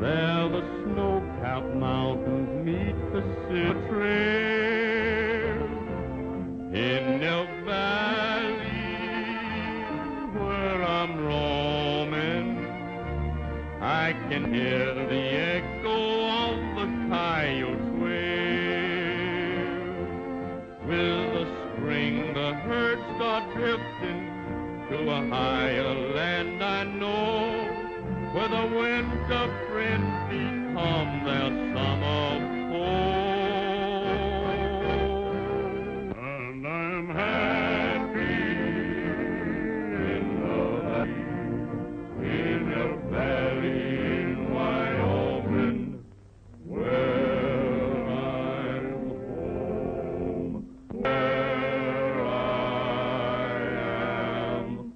There the snow-capped mountains meet the silver trail. In Elk Valley, where I'm roaming, I can hear the echo of the coyote's wail. With the spring, the herds start drifting to a higher land I know, where the winter friends become their summer foe. And I'm happy in the valley in Wyoming, where I'm home, where I am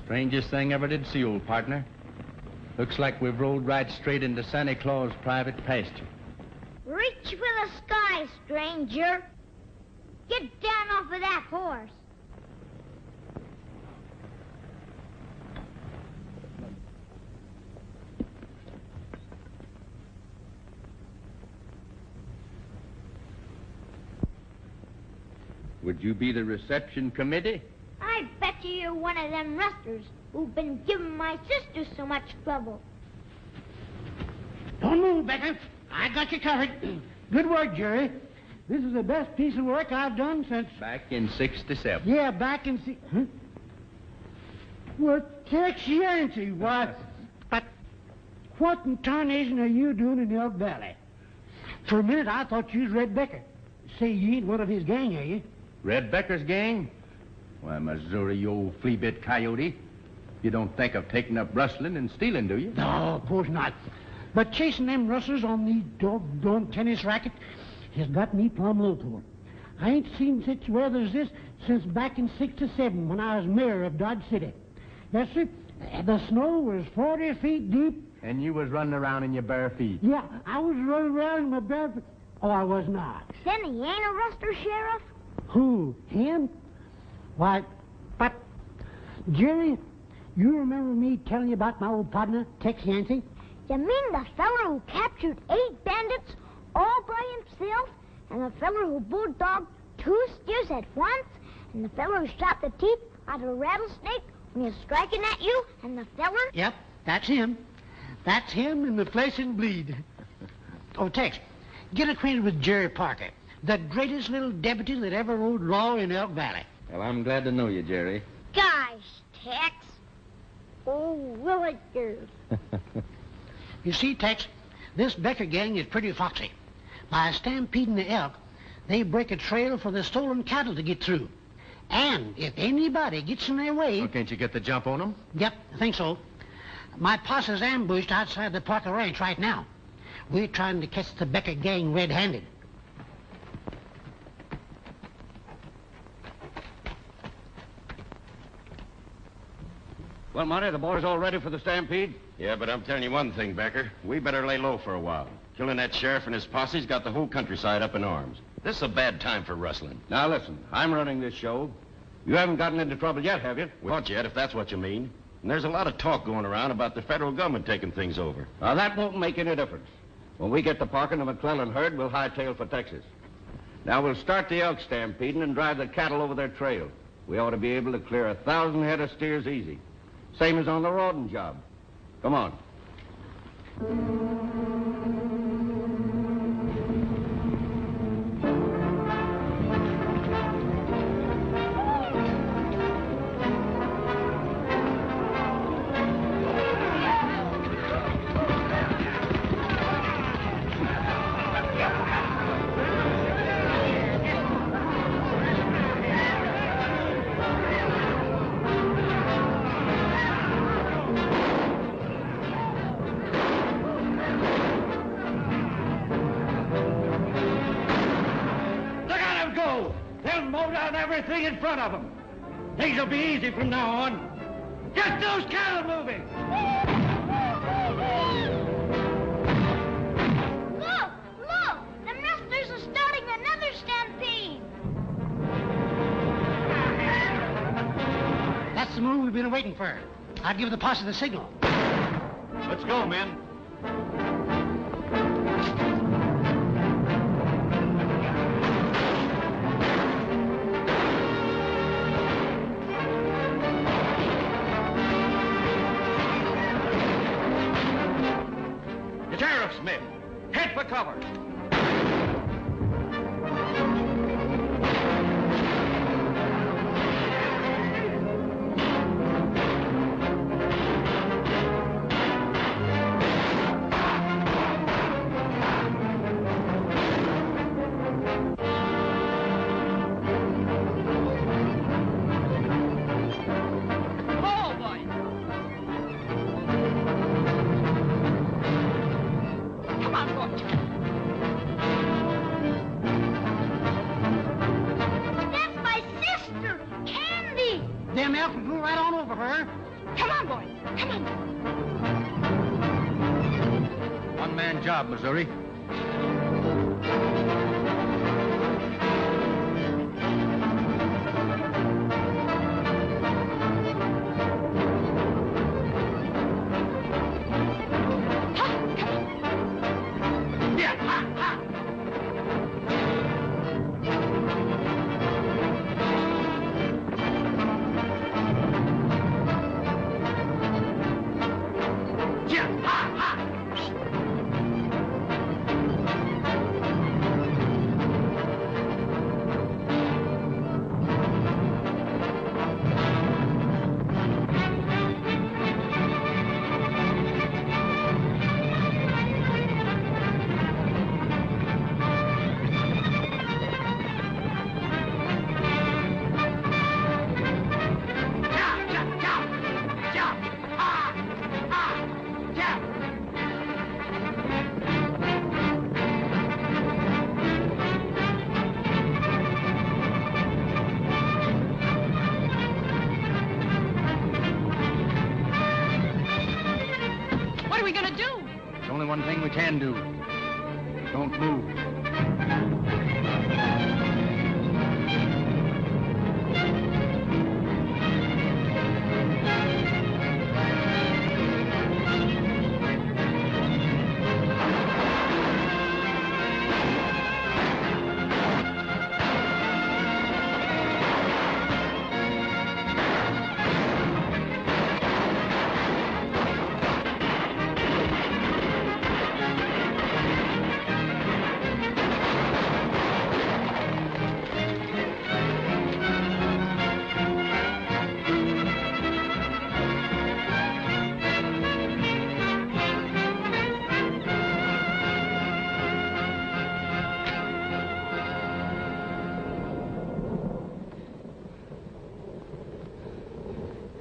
Strangest thing ever did see, old partner. Looks like we've rolled right straight into Santa Claus' private pasture. Reach for the sky, stranger. Get down off of that horse. Would you be the reception committee? I bet you're one of them rustlers who've been giving my sister so much trouble. Don't move, Becker. I got you covered. Good work, Jerry. This is the best piece of work I've done since... Back in 67. Yeah, back in... Huh? Well, Tex Yancey, why... But what in tarnation are you doing in Elk Valley? For a minute, I thought you was Red Becker. Say, you ain't one of his gang, are you? Red Becker's gang? Why, Missouri, you old flea-bit coyote. You don't think of taking up rustling and stealing, do you? No, of course not. But chasing them rustlers on the doggone tennis racket has got me plumb low to 'em. I ain't seen such weather as this since back in '67 when I was mayor of Dodge City. Yes, sir. The snow was 40 feet deep. And you was running around in your bare feet. Yeah, I was running around in my bare feet. Oh, I was not. Then he ain't a rustler, Sheriff? Who? Him? Why, but, Jerry, you remember me telling you about my old partner, Tex Yancey? You mean the feller who captured 8 bandits all by himself? And the feller who bulldogged 2 steers at once? And the feller who shot the teeth out of a rattlesnake when he was striking at you? And the feller? Yep, that's him. That's him in the flesh and bleed. Oh, Tex, get acquainted with Jerry Parker, the greatest little deputy that ever rode law in Elk Valley. Well, I'm glad to know you, Jerry. Gosh, Tex. Oh, will it do? You see, Tex, this Becker gang is pretty foxy. By stampeding the elk, they break a trail for the stolen cattle to get through. And if anybody gets in their way... Well, can't you get the jump on them? Yep, I think so. My posse's ambushed outside the Parker Ranch right now. We're trying to catch the Becker gang red-handed. Well, Monty, the boys all ready for the stampede? Yeah, but I'm telling you one thing, Becker. We better lay low for a while. Killing that sheriff and his posse's got the whole countryside up in arms. This is a bad time for rustling. Now, listen, I'm running this show. You haven't gotten into trouble yet, have you? Not yet, if that's what you mean. And there's a lot of talk going around about the federal government taking things over. Now, that won't make any difference. When we get the Parker and the McClellan herd, we'll hightail for Texas. Now, we'll start the elk stampeding and drive the cattle over their trail. We ought to be able to clear 1,000 head of steers easy. Same as on the Rawdon job. Come on. down everything in front of them. Things will be easy from now on. Get those cattle moving! Look! The rustlers are starting another stampede. That's the move we've been waiting for. I'll give the posse the signal. Let's go, men. The sheriff's men. Head for cover. That's my sister, Candy. Them elk will go right on over her. Come on, boy. Come on. One-man job, Missouri. One thing we can do. Don't move.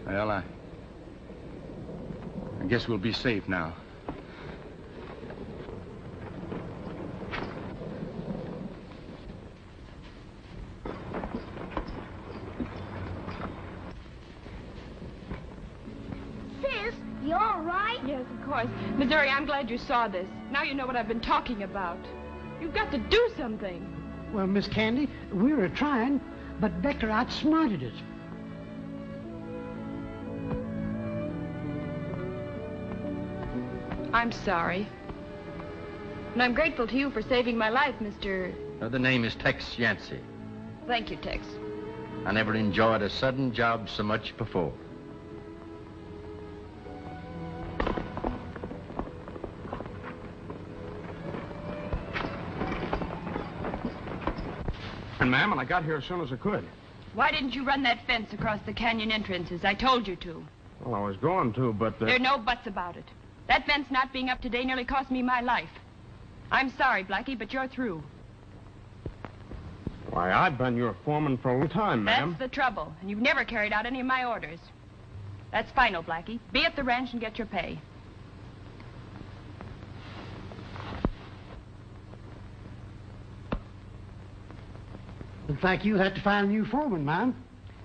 Well, I guess we'll be safe now. Sis, you all right? Yes, of course. Missouri, I'm glad you saw this. Now you know what I've been talking about. You've got to do something. Well, Miss Candy, we were trying, but Becker outsmarted us. I'm sorry. And I'm grateful to you for saving my life, Mr. The name is Tex Yancey. Thank you, Tex. I never enjoyed a sudden job so much before. And, ma'am, I got here as soon as I could. Why didn't you run that fence across the canyon entrances? I told you to. Well, I was going to, but... There are no buts about it. That fence not being up today nearly cost me my life. I'm sorry, Blackie, but you're through. Why, I've been your foreman for a long time, ma'am. That's the trouble, and you've never carried out any of my orders. That's final, Blackie. Be at the ranch and get your pay. Looks like you'll have to find a new foreman, ma'am.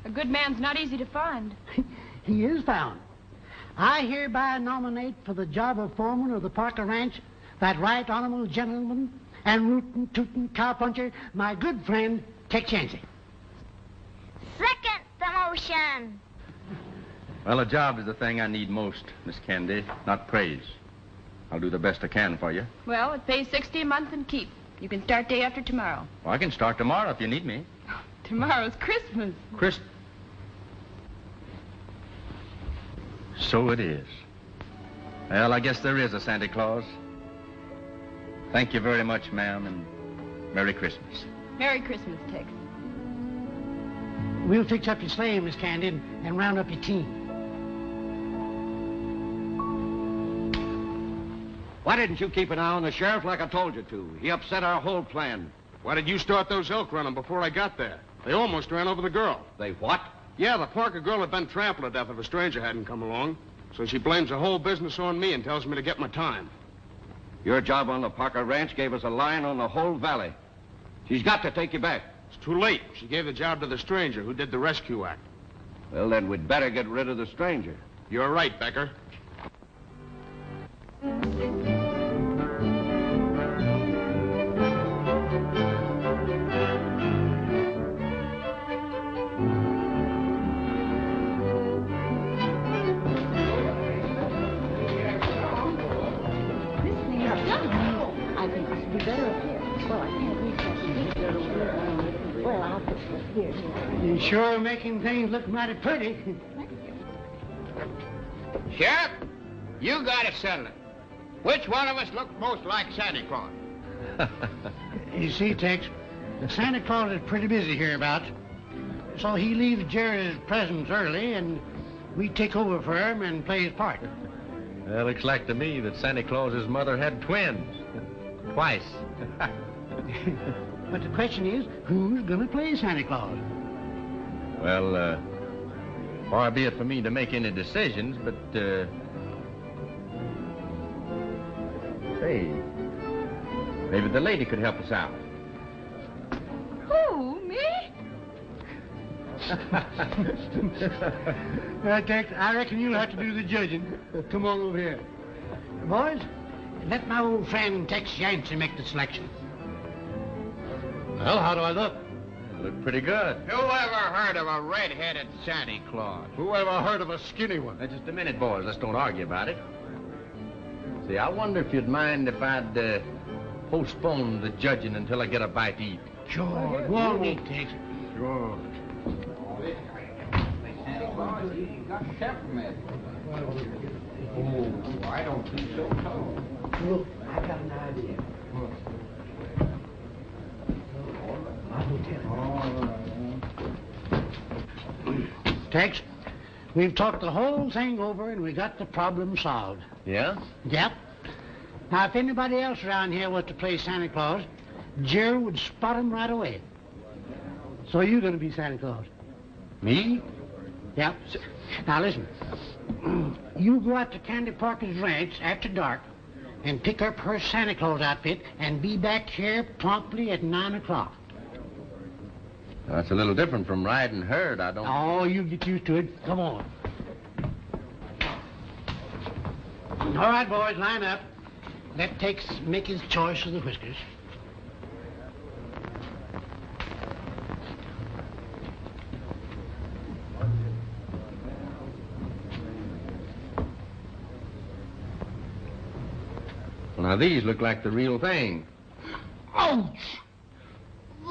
A good man's not easy to find. He is found. I hereby nominate for the job of foreman of the Parker Ranch that right honorable gentleman and rootin' tootin' cowpuncher, my good friend, Tex Yancey. Second the motion. Well, a job is the thing I need most, Miss Candy, not praise. I'll do the best I can for you. Well, it pays $60 a month and keep. You can start day after tomorrow. Well, I can start tomorrow if you need me. Tomorrow's Christmas. So it is. Well, I guess there is a Santa Claus. Thank you very much, ma'am, and Merry Christmas. Merry Christmas, Tex. We'll fix up your sleigh, Miss Candy, and round up your team. Why didn't you keep an eye on the sheriff like I told you to? He upset our whole plan. Why did you start those elk running before I got there? They almost ran over the girl. They what? Yeah, the Parker girl had been trampled to death if a stranger hadn't come along. So she blames the whole business on me and tells me to get my time. Your job on the Parker Ranch gave us a line on the whole valley. She's got to take you back. It's too late. She gave the job to the stranger who did the rescue act. Well, then we'd better get rid of the stranger. You're right, Becker. I think this would be better up here. Well, I can't reach that. Well, I'll put it here. You're sure making things look mighty pretty. Sheriff, you got to settle it. Which one of us looks most like Santa Claus? You see, Tex, Santa Claus is pretty busy hereabouts. So he leaves Jerry's presents early, and we take over for him and play his part. Well, looks like to me that Santa Claus's mother had twins. Twice. But the question is, who's going to play Santa Claus? Well, far be it for me to make any decisions, but, say, maybe the lady could help us out. Who, me? Tex, I reckon you'll have to do the judging. Come on over here. Boys, let my old friend Tex Yancey make the selection. Well, how do I look? You look pretty good. Who ever heard of a red-headed Santa Claus? Who ever heard of a skinny one? Now, just a minute, boys. Let's don't argue about it. See, I wonder if you'd mind if I'd postpone the judging until I get a bite to eat. Sure, go on, eat, Tex. Sure. Oh, I don't think so, too. Look, I got an idea. Tex, we've talked the whole thing over and we got the problem solved. Yeah? Yep. Now, if anybody else around here was to play Santa Claus, Jerry would spot him right away. So you're going to be Santa Claus. Me? Yep. Now, listen. You go out to Candy Parker's ranch after dark and pick up her Santa Claus outfit and be back here promptly at 9 o'clock. That's a little different from riding herd. I don't... Oh, you get used to it. Come on. All right, boys, line up. Let Tex make his choice of the whiskers. Well, now, these look like the real thing. Ouch!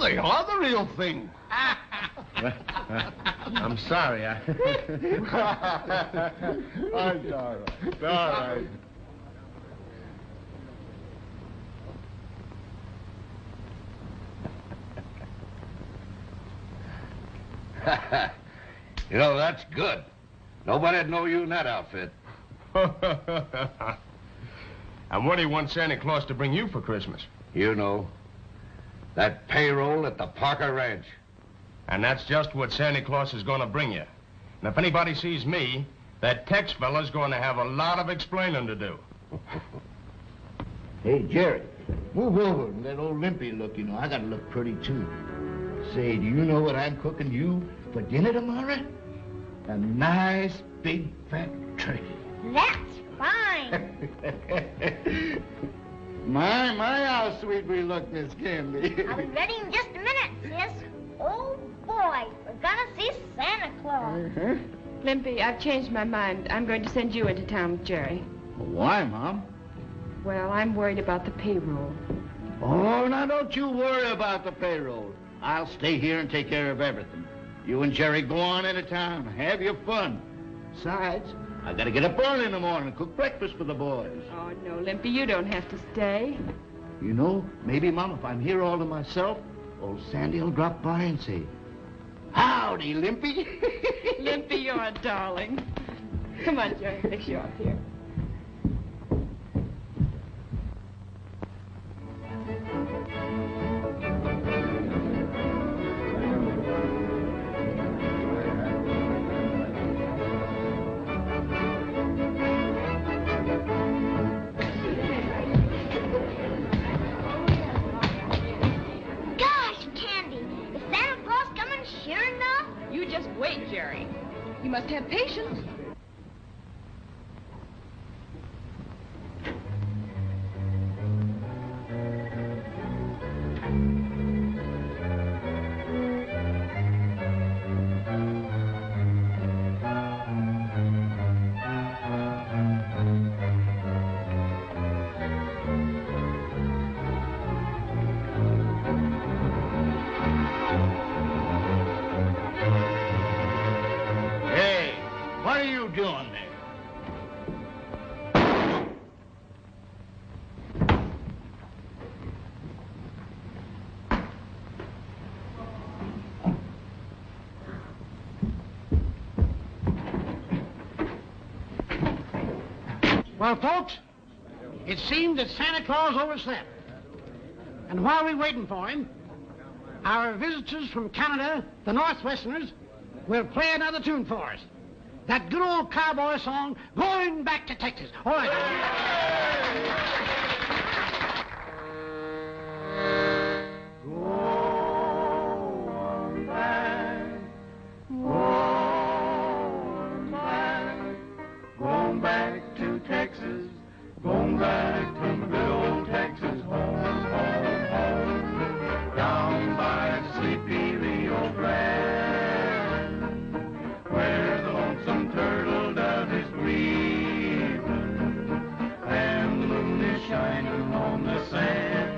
They are the real thing. I'm sorry. All right. All right. You know, that's good. Nobody'd know you in that outfit. And what do you want Santa Claus to bring you for Christmas? You know, that payroll at the Parker Ranch. And that's just what Santa Claus is going to bring you. And if anybody sees me, that Tex fella's going to have a lot of explaining to do. Hey, Jerry, move over and let old Limpy look, you know. I got to look pretty, too. Say, do you know what I'm cooking you for dinner tomorrow? A nice, big, fat turkey. That's fine. My, how sweet we look, Miss Candy. I'll be ready in just a minute, sis. Oh, boy, we're gonna see Santa Claus. Limpy, I've changed my mind. I'm going to send you into town with Jerry. Why, Mom? Well, I'm worried about the payroll. Oh, now don't you worry about the payroll. I'll stay here and take care of everything. You and Jerry go on into town. Have your fun. Besides, I gotta get up early in the morning and cook breakfast for the boys. Oh, no, Limpy, you don't have to stay. You know, maybe, Mom, if I'm here all to myself, old Sandy will drop by and say, "Howdy, Limpy." Limpy, you're a darling. Come on, Jerry, fix you up here. Just wait, Jerry. You must have patience. What are you doing there? Well, folks, it seemed that Santa Claus overslept. And while we're waiting for him, our visitors from Canada, the Northwesterners, will play another tune for us. That good old cowboy song, Going Back to Texas. All right. Going back to Texas, going back to my good old Texas home, home, home, down by sleepy Rio Grande, where the lonesome turtle dove is weeping, and the moon is shining on the sand.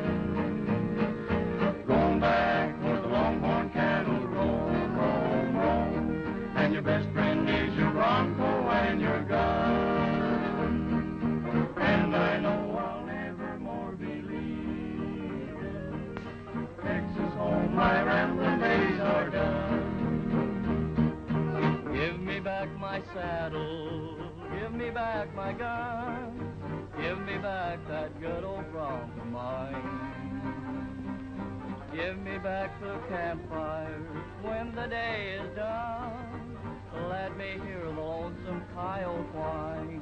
Going back where the longhorn cattle roam, roam, roam, and your best friend is your bronco and your gun. And I know I'll never more be leaving Texas home. My rambling days are done. Give me back my saddle, give me back my gun, give me back that good old bronc of mine. Give me back the campfires when the day is done. Let me hear the lonesome coyote whine.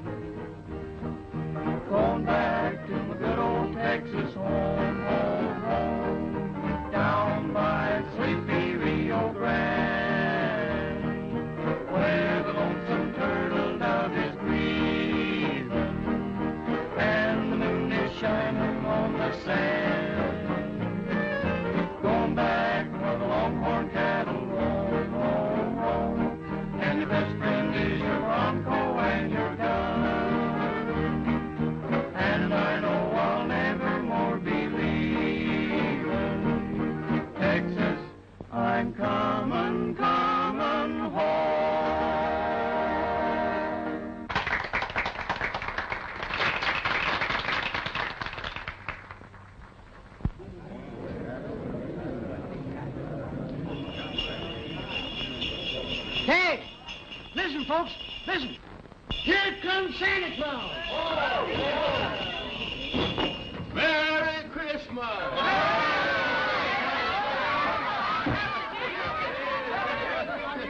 Going back to my good old Texas home, home, home, down by sleepy Rio Grande, where the lonesome turtle dove is grieving, and the moon is shining on the sand. Going back where the longhorn cattle roam, roam, roam, and your best friend is your bronco and your gun. And I know I'll never more be leaving Texas. I'm coming, coming home. Hey, listen, folks, listen. Here comes Santa Claus. Merry Christmas!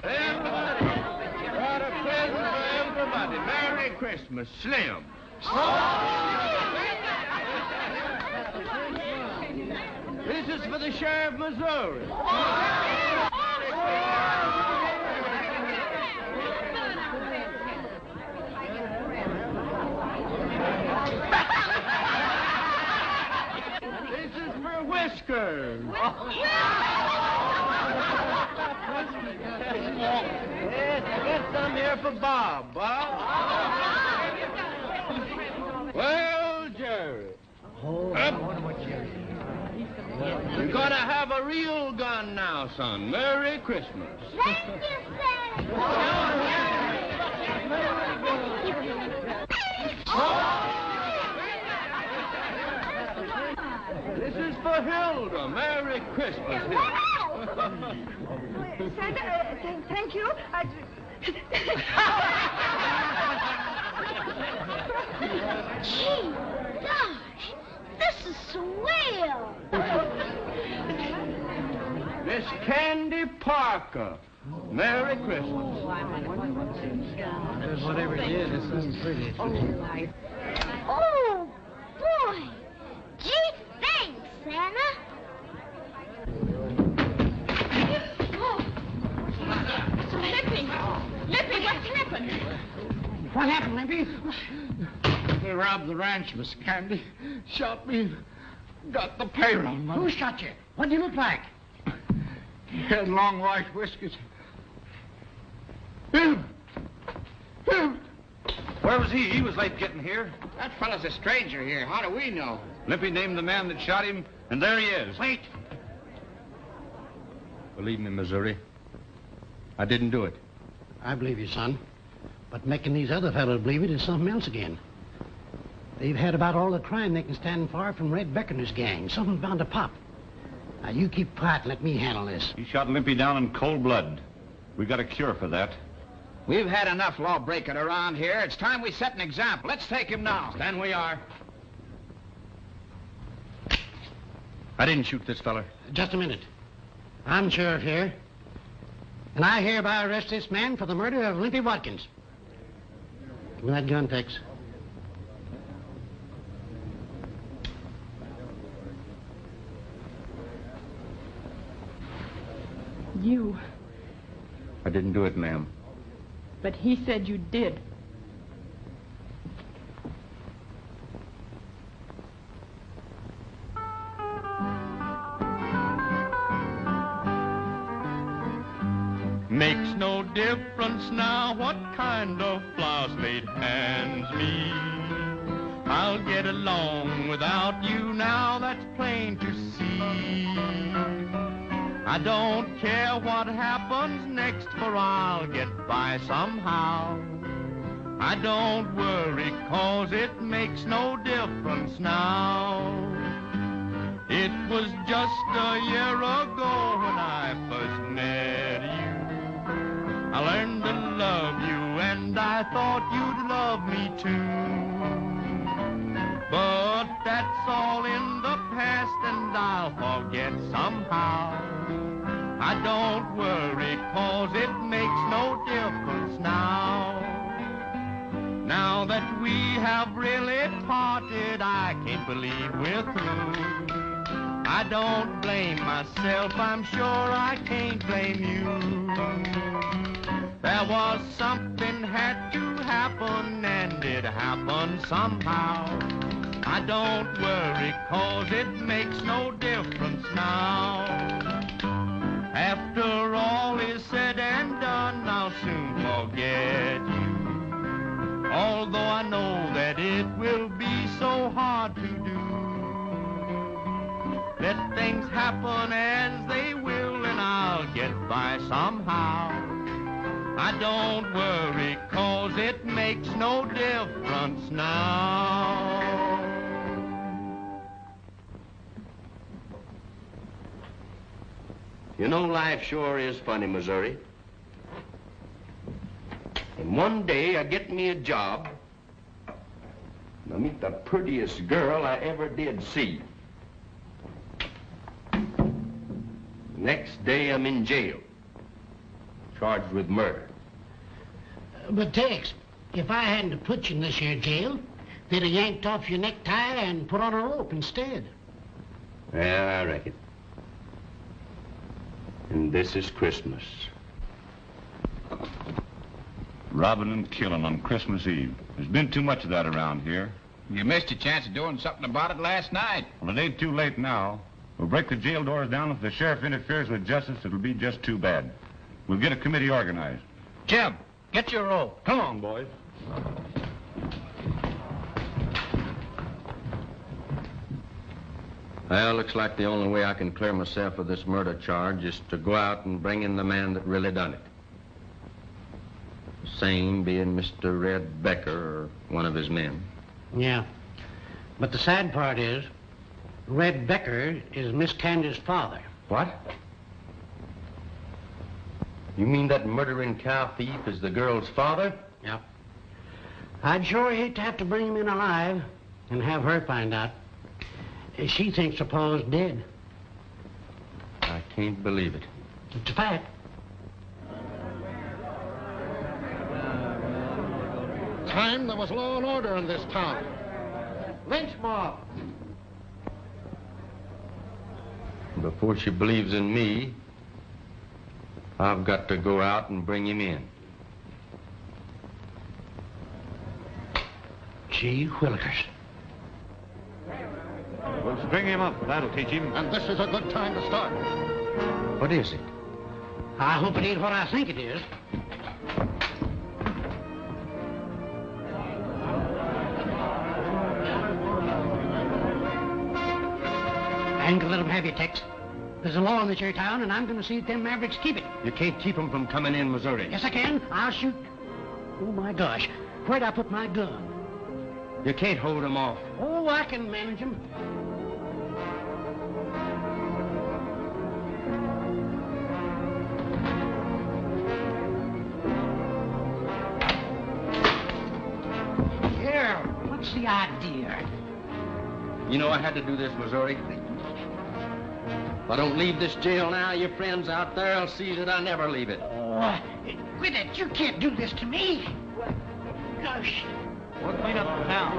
Everybody, got a present for everybody. Merry Christmas, Slim. This This is for the sheriff of Missouri. This is for Whiskers. Yes, get some here for Bob. Bob? Well, Jerry. You're gonna have a real gun now, son. Merry Christmas. Thank you, This is for Hilda. Merry Christmas, Hilda. Santa, thank you. Gee, gosh, this is swell. Miss Candy Parker. Merry Christmas. Whatever it is, it seems pretty. Oh, boy. Gee, thanks, Santa. Lippy, what's happened? What happened, Limpy? They robbed the ranch, Miss Candy. Shot me. Got the payroll money. Who shot you? What do you look like? He had long white whiskers. Him! Where was he? He was late getting here. That fellow's a stranger here. How do we know? Lippy named the man that shot him, and there he is. Wait. Believe me, Missouri, I didn't do it. I believe you, son. But making these other fellows believe it is something else again. They've had about all the crime they can stand for from Red Beckoner's gang. Something's bound to pop. Now, you keep quiet and let me handle this. He shot Limpy down in cold blood. We got a cure for that. We've had enough law-breaking around here. It's time we set an example. Let's take him now. Stand we are. I didn't shoot this fella. Just a minute. I'm sheriff here. And I hereby arrest this man for the murder of Limpy Watkins. Give me that gun, Tex. You. I didn't do it, ma'am. But he said you did. Makes no difference now what kind of flowers made hands me. I'll get along without you now, that's plain to see. I don't care what happens next, for I'll get by somehow. I don't worry, 'cause it makes no difference now. It was just a year ago when I first met you. I learned to love you, and I thought you'd love me too. But that's all in the past, and I'll forget somehow. I don't worry, 'cause it makes no difference now. Now that we have really parted, I can't believe we're through. I don't blame myself, I'm sure I can't blame you. There was something had to happen, and it happened somehow. I don't worry, 'cause it makes no difference now. After all is said and done, I'll soon forget you. Although I know that it will be so hard to do. Let things happen as they will, and I'll get by somehow. I don't worry, 'cause it makes no difference now. You know, life sure is funny, Missouri. And one day I get me a job, and I meet the prettiest girl I ever did see. Next day I'm in jail, charged with murder. But, Tex, if I hadn't have put you in this here jail, they'd have yanked off your necktie and put on a rope instead. Yeah, I reckon. this is Christmas. Robbing and killing on Christmas Eve. There's been too much of that around here. You missed your chance of doing something about it last night. Well, it ain't too late now. We'll break the jail doors down. If the sheriff interferes with justice, it'll be just too bad. We'll get a committee organized. Jim, get your rope. Come on, boys. Well, looks like the only way I can clear myself of this murder charge is to go out and bring in the man that really done it. Same being Mr. Red Becker or one of his men. Yeah. But the sad part is, Red Becker is Miss Candy's father. What? You mean that murdering cow thief is the girl's father? Yeah. I'd sure hate to have to bring him in alive and have her find out. She thinks the Paul's dead. I can't believe it. It's a fact. Time there was law and order in this town. Lynch mob. Before she believes in me, I've got to go out and bring him in. Gee whillikers. We'll string him up. That'll teach him. And this is a good time to start. What is it? I hope it ain't what I think it is. I ain't gonna let them have you, Tex. There's a law in this here town, and I'm gonna see that them Mavericks keep it. You can't keep them from coming in Missouri. Yes, I can. I'll shoot. Oh, my gosh. Where'd I put my gun? You can't hold them off. Oh, I can manage them. Here, what's the idea? You know I had to do this, Missouri. If I don't leave this jail now, your friends out there will see that I never leave it. Oh, quit it. You can't do this to me. Gosh. What made up the town?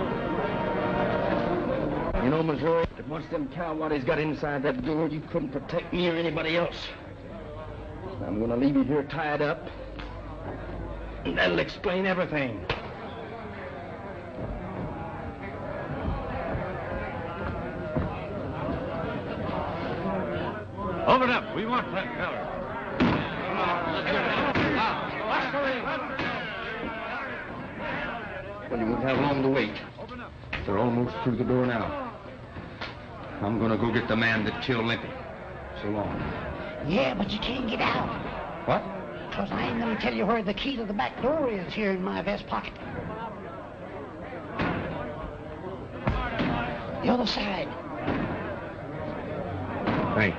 You know, Missouri, that once them cowwaddies got inside that door, you couldn't protect me or anybody else. I'm gonna leave you here tied up. And that'll explain everything. Open up. We want that feller. Well, you won't have long to wait. They're almost through the door now. I'm gonna go get the man that killed Limpy. So long. Yeah, but you can't get out. What? Because I ain't gonna tell you where the key to the back door is here in my vest pocket. The other side. Thanks.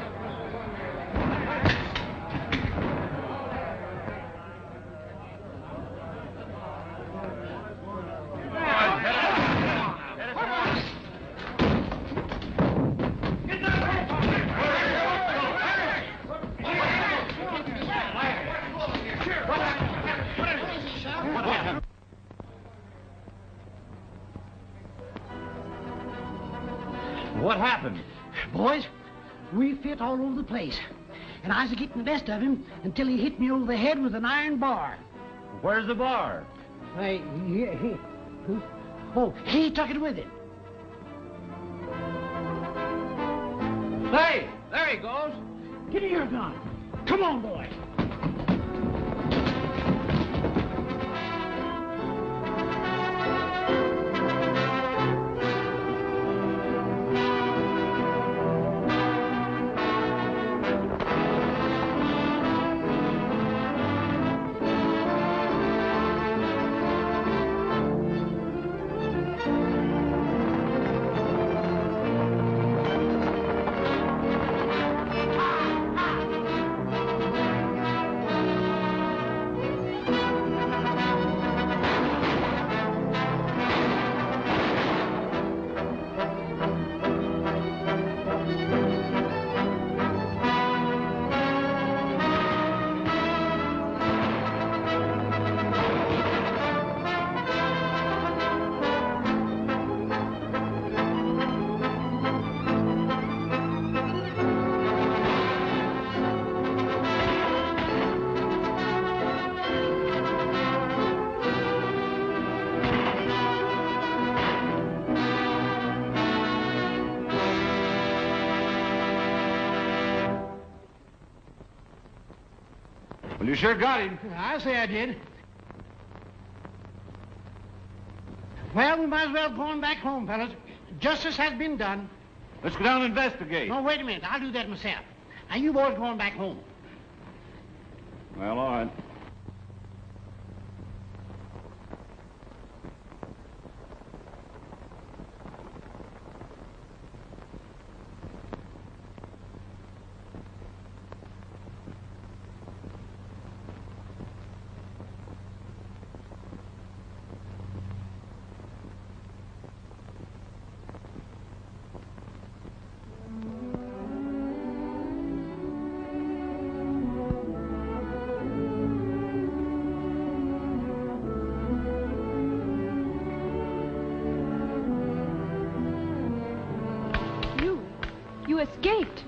What happened? Boys, we fit all over the place. And I was getting the best of him until he hit me over the head with an iron bar. Where's the bar? Why, he took it with him. Hey, there he goes. Give me your gun. Come on, boy. sure got him. I say I did. Well, we might as well go on back home, fellas. Justice has been done. Let's go down and investigate. No, wait a minute. I'll do that myself. Now, you boys going back home. Well, all right. You escaped.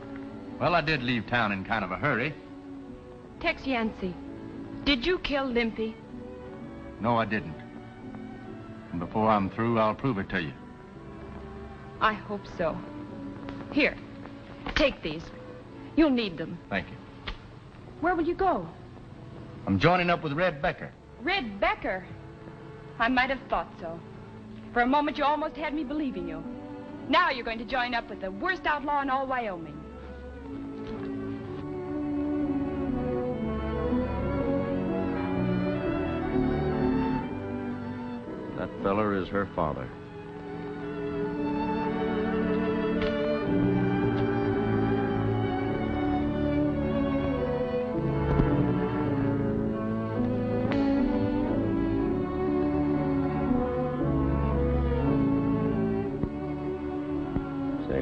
Well, I did leave town in kind of a hurry. Tex Yancey, did you kill Limpy? No, I didn't. And before I'm through, I'll prove it to you. I hope so. Here, take these. You'll need them. Thank you. Where will you go? I'm joining up with Red Becker. Red Becker? I might have thought so. For a moment, you almost had me believing you. Now you're going to join up with the worst outlaw in all Wyoming. That feller is her father.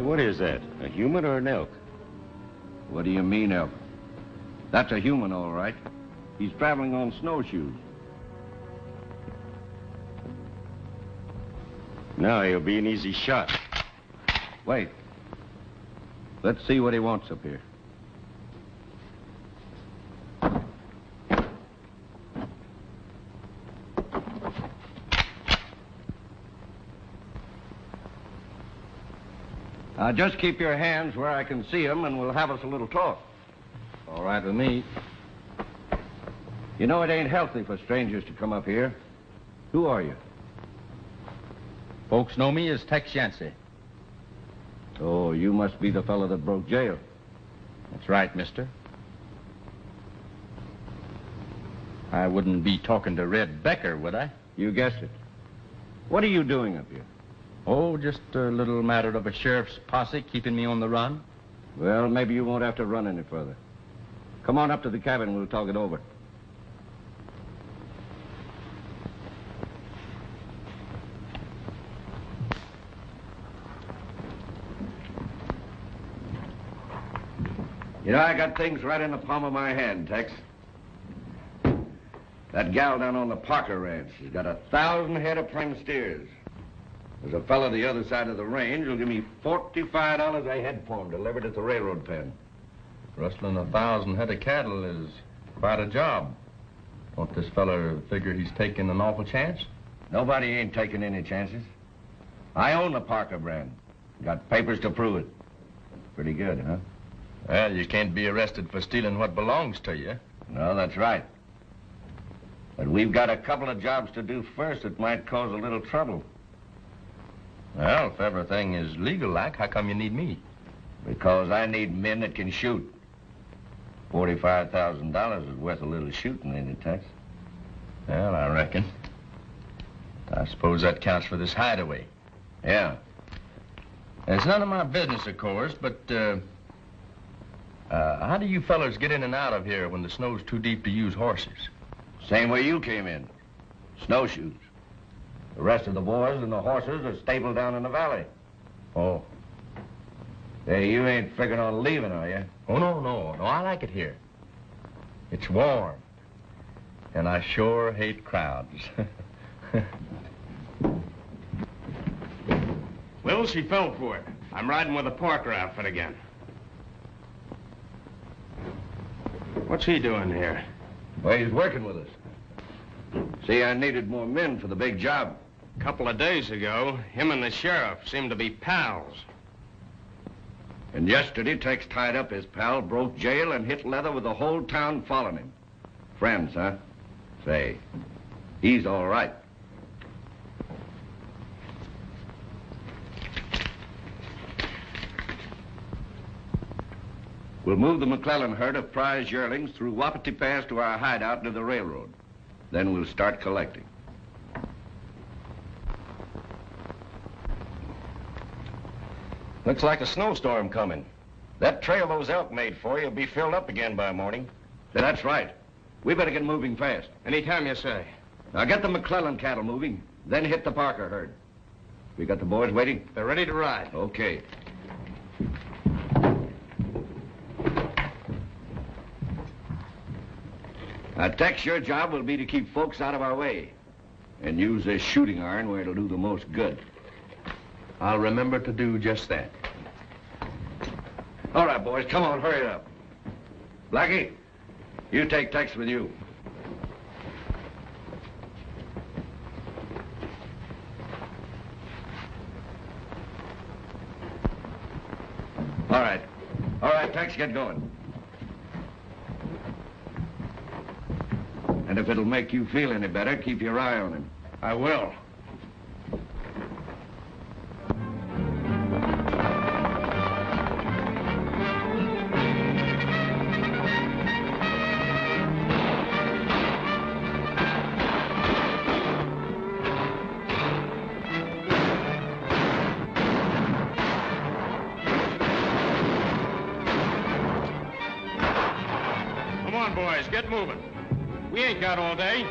What is that? A human or an elk? What do you mean, elk? That's a human, all right. He's traveling on snowshoes. Now he'll be an easy shot. Wait. Let's see what he wants up here. Now, just keep your hands where I can see them, and we'll have us a little talk. All right with me. You know it ain't healthy for strangers to come up here. Who are you? Folks know me as Tex Yancey. Oh, you must be the fellow that broke jail. That's right, mister. I wouldn't be talking to Red Becker, would I? You guessed it. What are you doing up here? Oh, just a little matter of a sheriff's posse keeping me on the run. Well, maybe you won't have to run any further. Come on up to the cabin, we'll talk it over. You know, I got things right in the palm of my hand, Tex. That gal down on the Parker Ranch, she's got 1,000 head of prime steers. There's a fellow the other side of the range who'll give me $45 a head for him delivered at the railroad pen. Rustling 1,000 head of cattle is quite a job. Don't this fella figure he's taking an awful chance? Nobody ain't taking any chances. I own the Parker brand. Got papers to prove it. Pretty good, huh? Well, you can't be arrested for stealing what belongs to you. No, that's right. But we've got a couple of jobs to do first that might cause a little trouble. Well, if everything is legal-like, how come you need me? Because I need men that can shoot. $45,000 is worth a little shooting, ain't it, Tex? Well, I reckon. I suppose that counts for this hideaway. Yeah. It's none of my business, of course, but, how do you fellas get in and out of here when the snow's too deep to use horses? Same way you came in. Snowshoes. The rest of the boys and the horses are stabled down in the valley. Oh. Hey, you ain't figuring on leaving, are you? Oh, no, I like it here. It's warm. And I sure hate crowds. Well, she fell for it. I'm riding with the Parker outfit again. What's he doing here? Well, he's working with us. See, I needed more men for the big job. A couple of days ago, him and the sheriff seemed to be pals. And yesterday, Tex tied up his pal, broke jail, and hit leather with the whole town following him. Friends, huh? Say, he's all right. We'll move the McClellan herd of prize yearlings through Wapiti Pass to our hideout near the railroad. Then we'll start collecting. Looks like a snowstorm coming. That trail those elk made for you will be filled up again by morning. That's right. We better get moving fast. Anytime you say. Now get the McClellan cattle moving, then hit the Parker herd. We got the boys waiting? They're ready to ride. Okay. Now, Tex, your job will be to keep folks out of our way and use this shooting iron where it'll do the most good. I'll remember to do just that. All right, boys, come on, hurry it up. Blackie, you take Tex with you. All right, Tex, get going. And if it'll make you feel any better, keep your eye on him. I will. Come on, boys, get moving. We ain't got all day.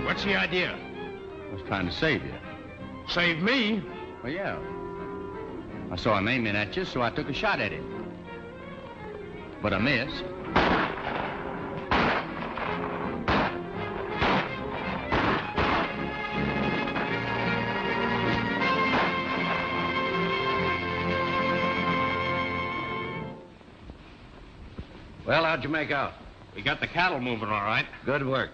What's the idea? I was trying to save you. Save me? Well, yeah. I saw him aiming at you, so I took a shot at him. But I missed. Well, how'd you make out? We got the cattle moving all right. Good work.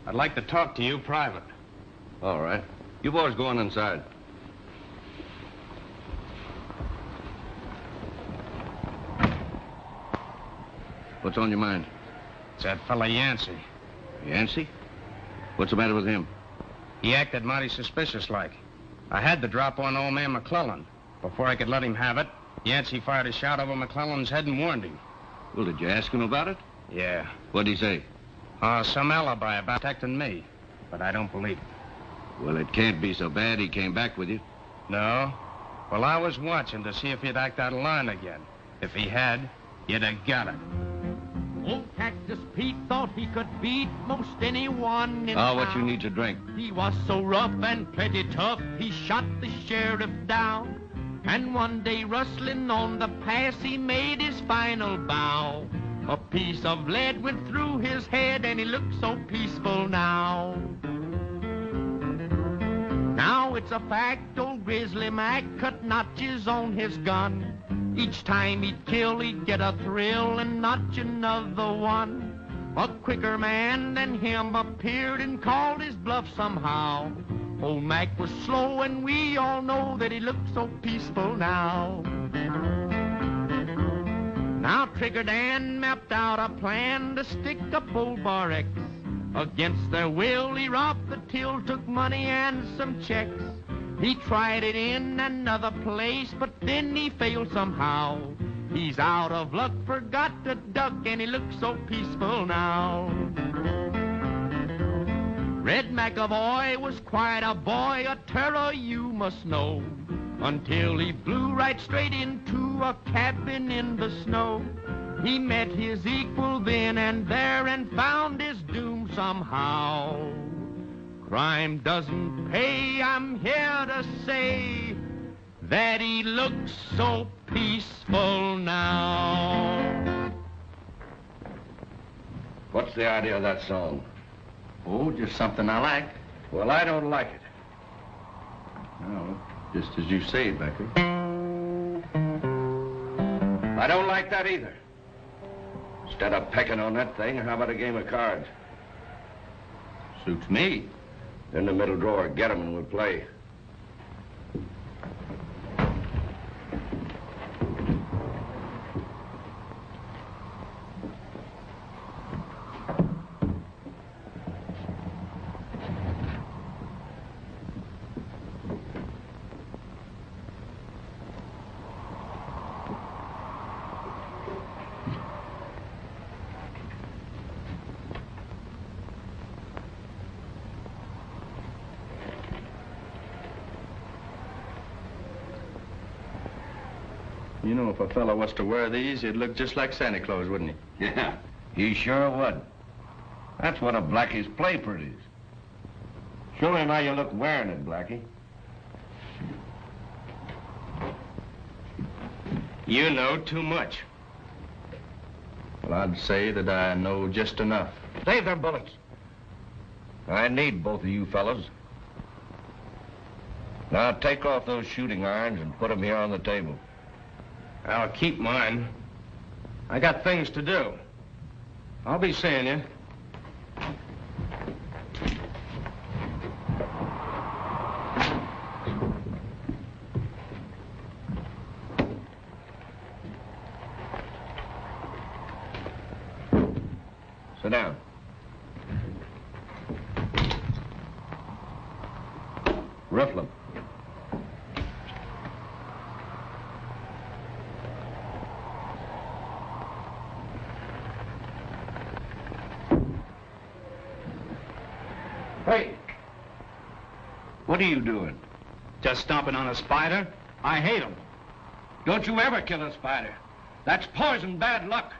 I'd like to talk to you private. All right. You boys go on inside. What's on your mind? It's that fella Yancey. Yancey? What's the matter with him? He acted mighty suspicious-like. I had the drop on old man McClellan. Before I could let him have it, Yancey fired a shot over McClellan's head and warned him. Well, did you ask him about it? Yeah. What'd he say? Some alibi about protecting me. But I don't believe it. Well, it can't be so bad he came back with you. No? Well, I was watching to see if he'd act out of line again. If he had, you'd have got it. Old Cactus Pete thought he could beat most anyone in town. What you need to drink? He was so rough and pretty tough, he shot the sheriff down. And one day, rustling on the pass, he made his final bow. A piece of lead went through his head, and he looked so peaceful now. Now it's a fact, old Grizzly Mac cut notches on his gun. Each time he'd kill, he'd get a thrill and notch another one. A quicker man than him appeared and called his bluff somehow. Old Mac was slow, and we all know that he looked so peaceful now. Now Trigger Dan mapped out a plan to stick up old Bar X. Against their will, he robbed the till, took money and some checks. He tried it in another place, but then he failed somehow. He's out of luck, forgot to duck, and he looks so peaceful now. Red McAvoy was quite a boy, a terror you must know, until he blew right straight into a cabin in the snow. He met his equal then and there and found his doom somehow. Crime doesn't pay, I'm here to say that he looks so peaceful now. What's the idea of that song? Oh, just something I like. Well, I don't like it. Well, just as you say, Becker. I don't like that either. Instead of pecking on that thing, how about a game of cards? Suits me. In the middle drawer. Get 'em and we'll play. You know, if a fellow was to wear these, he'd look just like Santa Claus, wouldn't he? Yeah, he sure would. That's one of Blackie's play pretties. Show him how you look wearing it, Blackie. You know too much. Well, I'd say that I know just enough. Save them bullets. I need both of you fellas. Now take off those shooting irons and put them here on the table. I'll keep mine. I got things to do. I'll be seeing you. Sit down. Riffle 'em. Hey! What are you doing? Just stomping on a spider? I hate them. Don't you ever kill a spider. That's poison bad luck.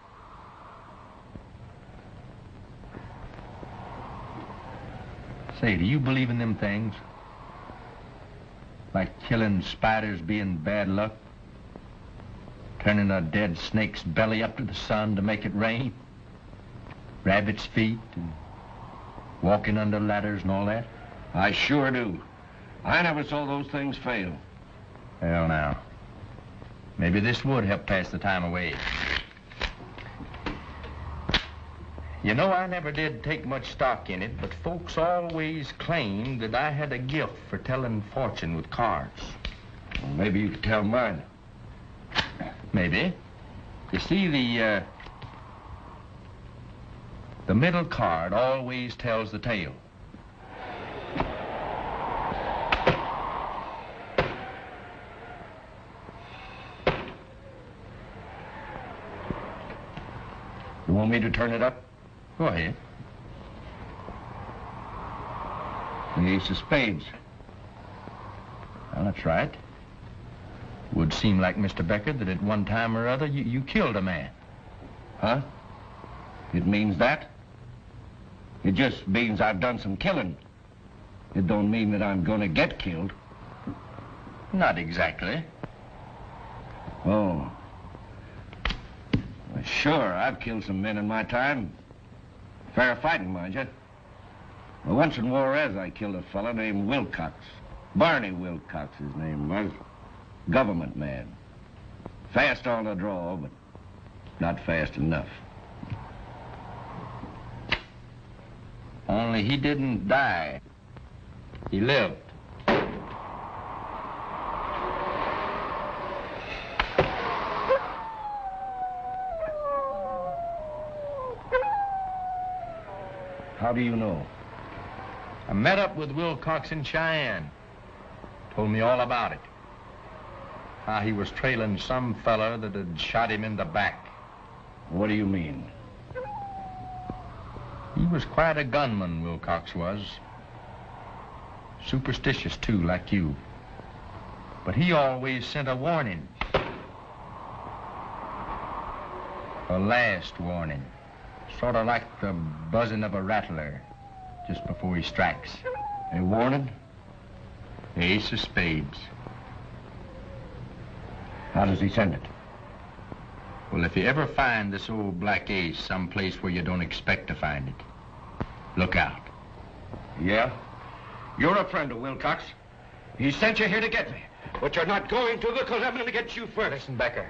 Say, do you believe in them things? Like killing spiders being bad luck? Turning a dead snake's belly up to the sun to make it rain? Rabbit's feet and walking under ladders and all that? I sure do. I never saw those things fail. Well, now, maybe this would help pass the time away. You know, I never did take much stock in it, but folks always claimed that I had a gift for telling fortune with cards. Well, maybe you could tell mine. Maybe. You see, the middle card always tells the tale. You want me to turn it up? Go ahead. The ace of spades. Well, that's right. Would seem like, Mr. Becker, that at one time or other you killed a man. Huh? It means that? It just means I've done some killing. It don't mean that I'm gonna get killed. Not exactly. Oh. Well, sure, I've killed some men in my time. Fair fighting, mind you. Well, once in Juarez, I killed a fella named Wilcox. Barney Wilcox, his name was. Government man. Fast on the draw, but not fast enough. Only he didn't die. He lived. How do you know? I met up with Wilcox in Cheyenne. Told me all about it. How he was trailing some fella that had shot him in the back. What do you mean? He was quite a gunman, Wilcox was. Superstitious, too, like you. But he always sent a warning. A last warning. Sort of like the buzzing of a rattler just before he strikes. A warning? The ace of spades. How does he send it? Well, if you ever find this old black ace someplace where you don't expect to find it, look out. Yeah? You're a friend of Wilcox. He sent you here to get me. But you're not going to because I'm going to get you first. Listen, Becker.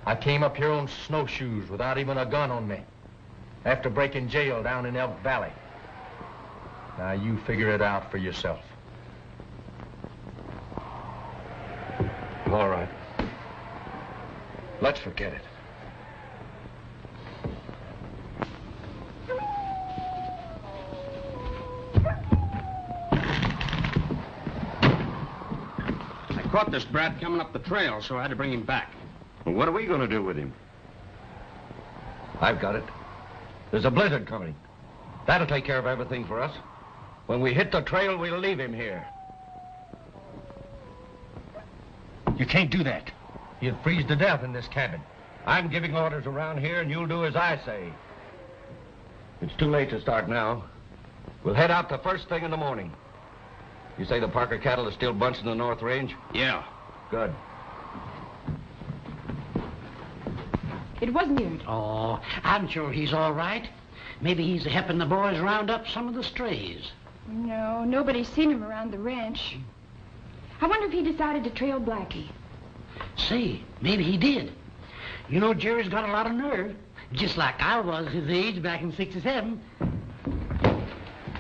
I came up here on snowshoes without even a gun on me. After breaking jail down in Elk Valley. Now you figure it out for yourself. All right. Let's forget it. I caught this brat coming up the trail, so I had to bring him back. Well, what are we going to do with him? I've got it. There's a blizzard coming. That'll take care of everything for us. When we hit the trail, we'll leave him here. You can't do that. You'd freeze to death in this cabin. I'm giving orders around here, and you'll do as I say. It's too late to start now. We'll head out the first thing in the morning. You say the Parker cattle are still bunched in the North Range? Yeah. Good. It wasn't you. Oh, I'm sure he's all right. Maybe he's helping the boys round up some of the strays. No, nobody's seen him around the ranch. I wonder if he decided to trail Blackie. Say, maybe he did. You know, Jerry's got a lot of nerve. Just like I was his age back in '67.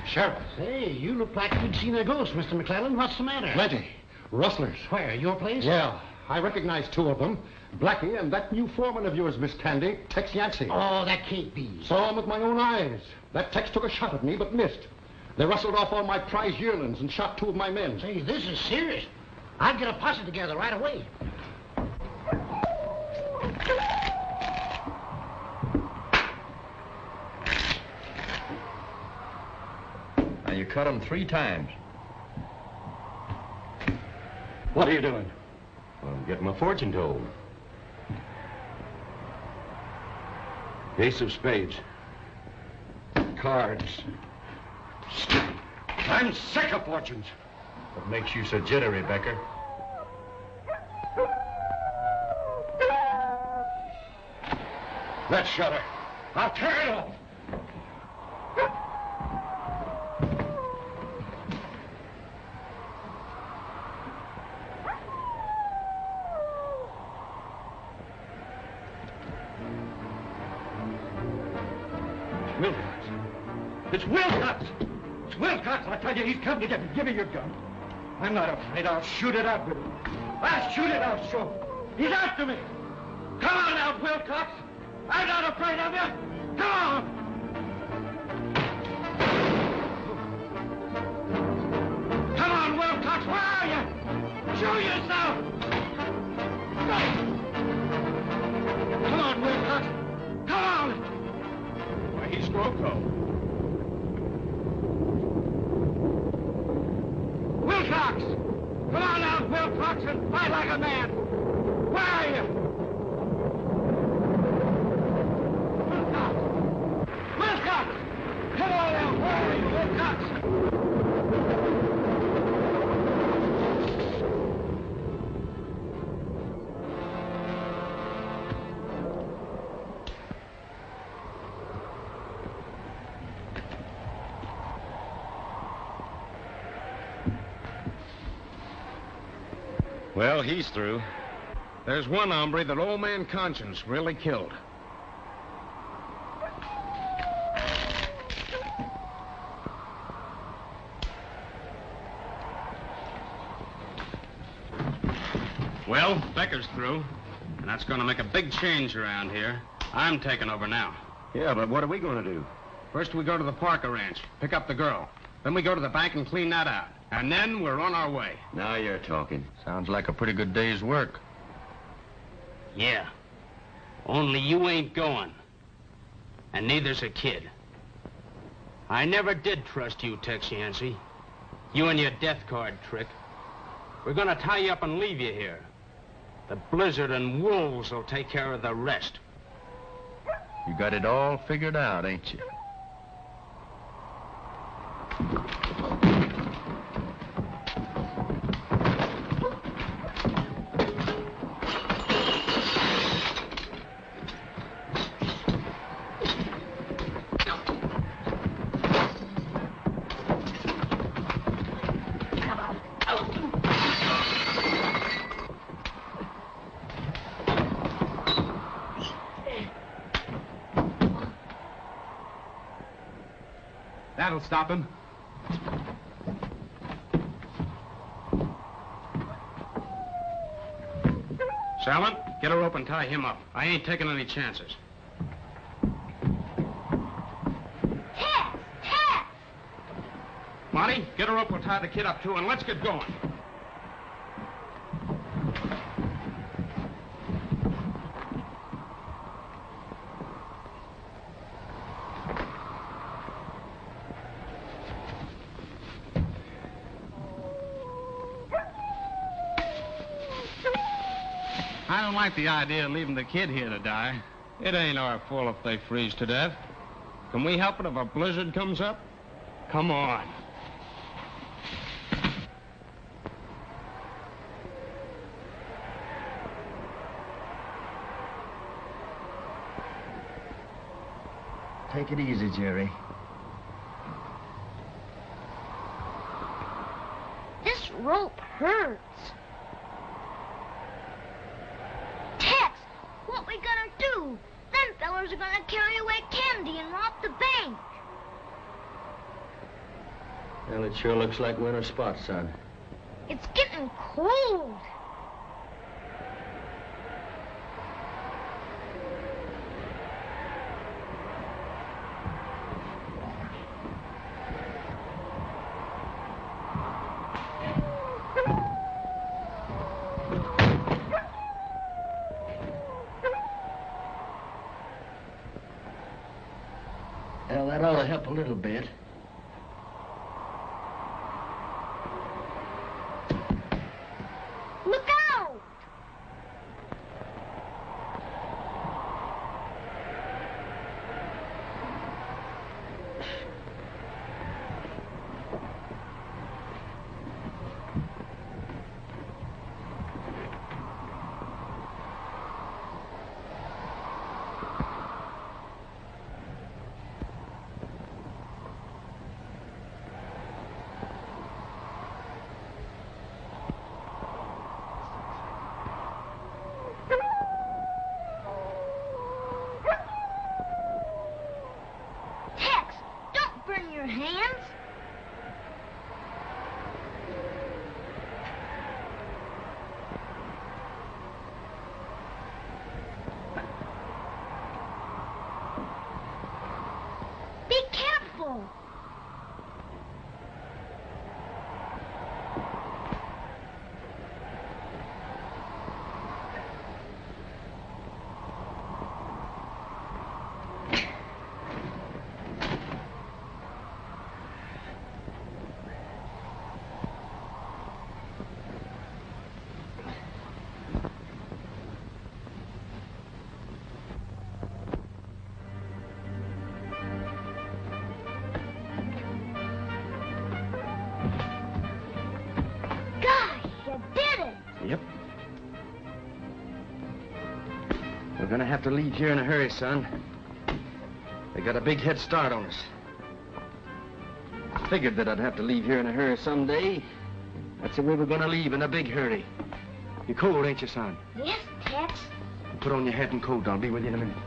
Sheriff. Say, you look like you'd seen a ghost, Mr. McClellan. What's the matter? Plenty. Rustlers. Where, your place? Yeah, I recognize two of them. Blackie and that new foreman of yours, Miss Candy, Tex Yancey. Oh, that can't be. Saw him with my own eyes. That Tex took a shot at me, but missed. They rustled off all my prize yearlings and shot two of my men. Say, this is serious. I'd get a posse together right away. Now, you cut him 3 times. What are you doing? I'm getting my fortune told. Ace of spades. Cards. I'm sick of fortunes. What makes you so jittery, Becker? Let's shut her. I'll tear it off. Wilcox. It's Wilcox! It's Wilcox! I tell you, he's coming to get me. Give me your gun. I'm not afraid. I'll shoot it out with him. I'll shoot it out, sure. He's after me. Come on out, Wilcox. I'm not afraid of you. Come on. Come on, Wilcox. Where are you? Show yourself. Come on, Wilcox. Come on. Why, he's Rocco. Wilcox! Come on out, Wilcox, and fight like a man! Where are you? Wilcox! Wilcox! Come on out! Where are you, Wilcox? Well, he's through. There's one hombre that old man Conscience really killed. Well, Becker's through, and that's going to make a big change around here. I'm taking over now. Yeah, but what are we going to do? First, we go to the Parker Ranch, pick up the girl. Then we go to the bank and clean that out. And then we're on our way. Now you're talking. Sounds like a pretty good day's work. Yeah. Only you ain't going. And neither's a kid. I never did trust you, Tex Yancey. You and your death card trick. We're gonna tie you up and leave you here. The blizzard and wolves will take care of the rest. You got it all figured out, ain't you? That'll stop him. Salmon, get a rope and tie him up. I ain't taking any chances. Tex! Monty, get a rope, we'll tie the kid up too, and let's get going. I don't like the idea of leaving the kid here to die. It ain't our fault if they freeze to death. Can we help it if a blizzard comes up? Come on. Take it easy, Jerry. This rope hurts. Tex, what we gonna do? Them fellers are gonna carry away candy and rob the bank. Well, it sure looks like winter spot, son. It's getting cold. Well, that ought to help a little bit. Look out! Tex, don't burn your hands. Be careful. Gosh, you did it. Yep. We're gonna have to leave here in a hurry, son. They got a big head start on us. I figured that I'd have to leave here in a hurry someday. That's the way we're gonna leave, in a big hurry. You're cold, ain't you, son? Yes, Tex. Put on your hat and coat. I'll be with you in a minute.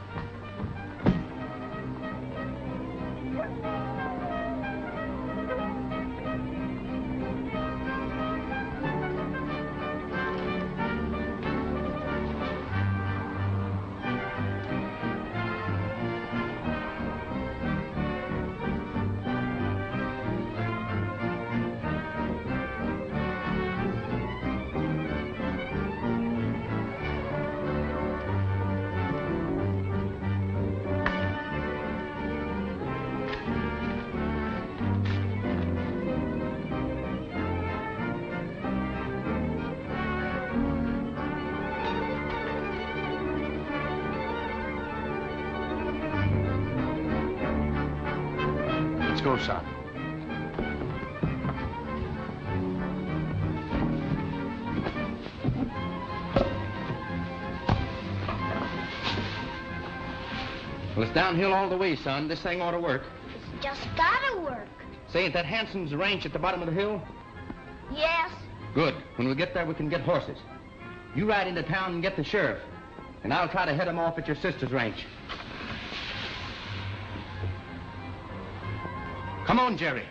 Let's go, son. Well, it's downhill all the way, son. This thing ought to work. It's just gotta work. Say, ain't that Hanson's ranch at the bottom of the hill? Yes. Good. When we get there, we can get horses. You ride into town and get the sheriff, and I'll try to head him off at your sister's ranch. Come on, Jerry.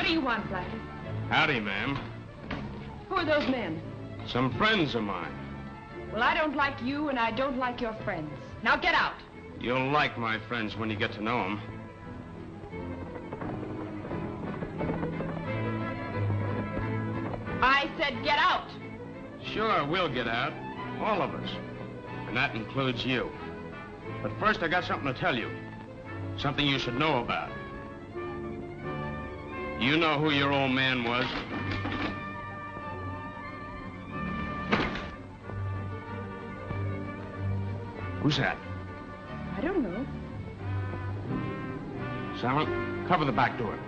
do you want, Blackie? Howdy, ma'am. Who are those men? Some friends of mine. Well, I don't like you, and I don't like your friends. Now get out. You'll like my friends when you get to know them. I said get out. Sure, we'll get out. All of us. And that includes you. But first, I got something to tell you. Something you should know about. You know who your old man was? Who's that? I don't know. Silent, cover the back door.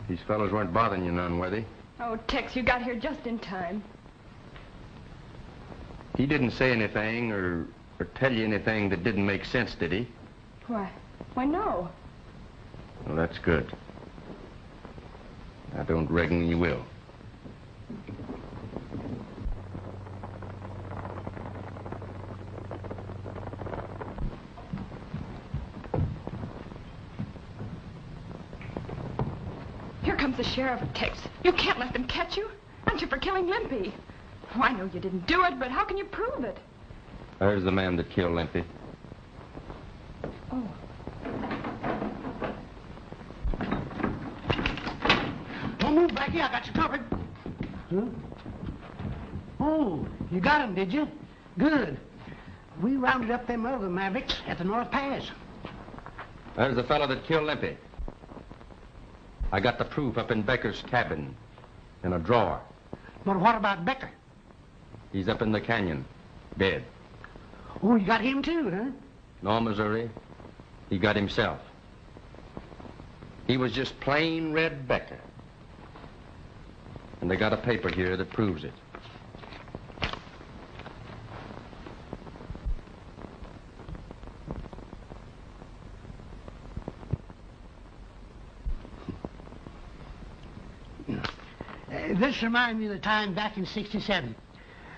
These fellows weren't bothering you none, were they? Oh, Tex, you got here just in time. He didn't say anything or tell you anything that didn't make sense, did he? Why no. Well, that's good. I don't reckon you will. Here comes the sheriff, Tex. You can't let them catch you. Aren't you for killing Limpy? Oh, I know you didn't do it, but how can you prove it? There's the man that killed Limpy. Oh. Don't move, Blackie. I got you covered. Huh? Oh, you got him, did you? Good. We rounded up them other Mavericks at the North Pass. There's the fellow that killed Limpy. I got the proof up in Becker's cabin in a drawer. But what about Becker? He's up in the canyon, dead. Oh, you got him too, huh? No, Missouri. He got himself. He was just plain Red Becker. And they got a paper here that proves it. This reminds me of the time back in '67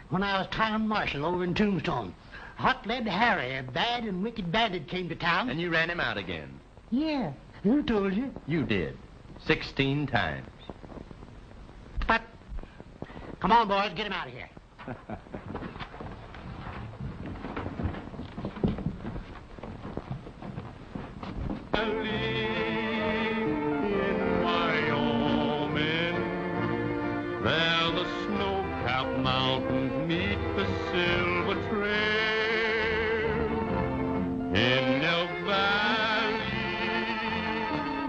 when I was town marshal over in Tombstone. Hot-lead Harry, a bad and wicked bandit, came to town. And you ran him out again. Yeah, who told you? You did. 16 times. But, come on, boys, get him out of here. In Wyoming, there the snow-capped mountains meet the silver trail. In Elk Valley,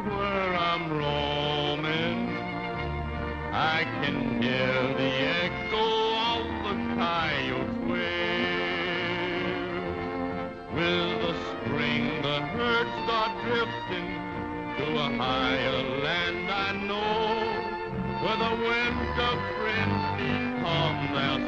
where I'm roaming, I can hear the echo of the coyote's wail. With the spring, the herd start drifting to a higher land I know, where the winter friends become their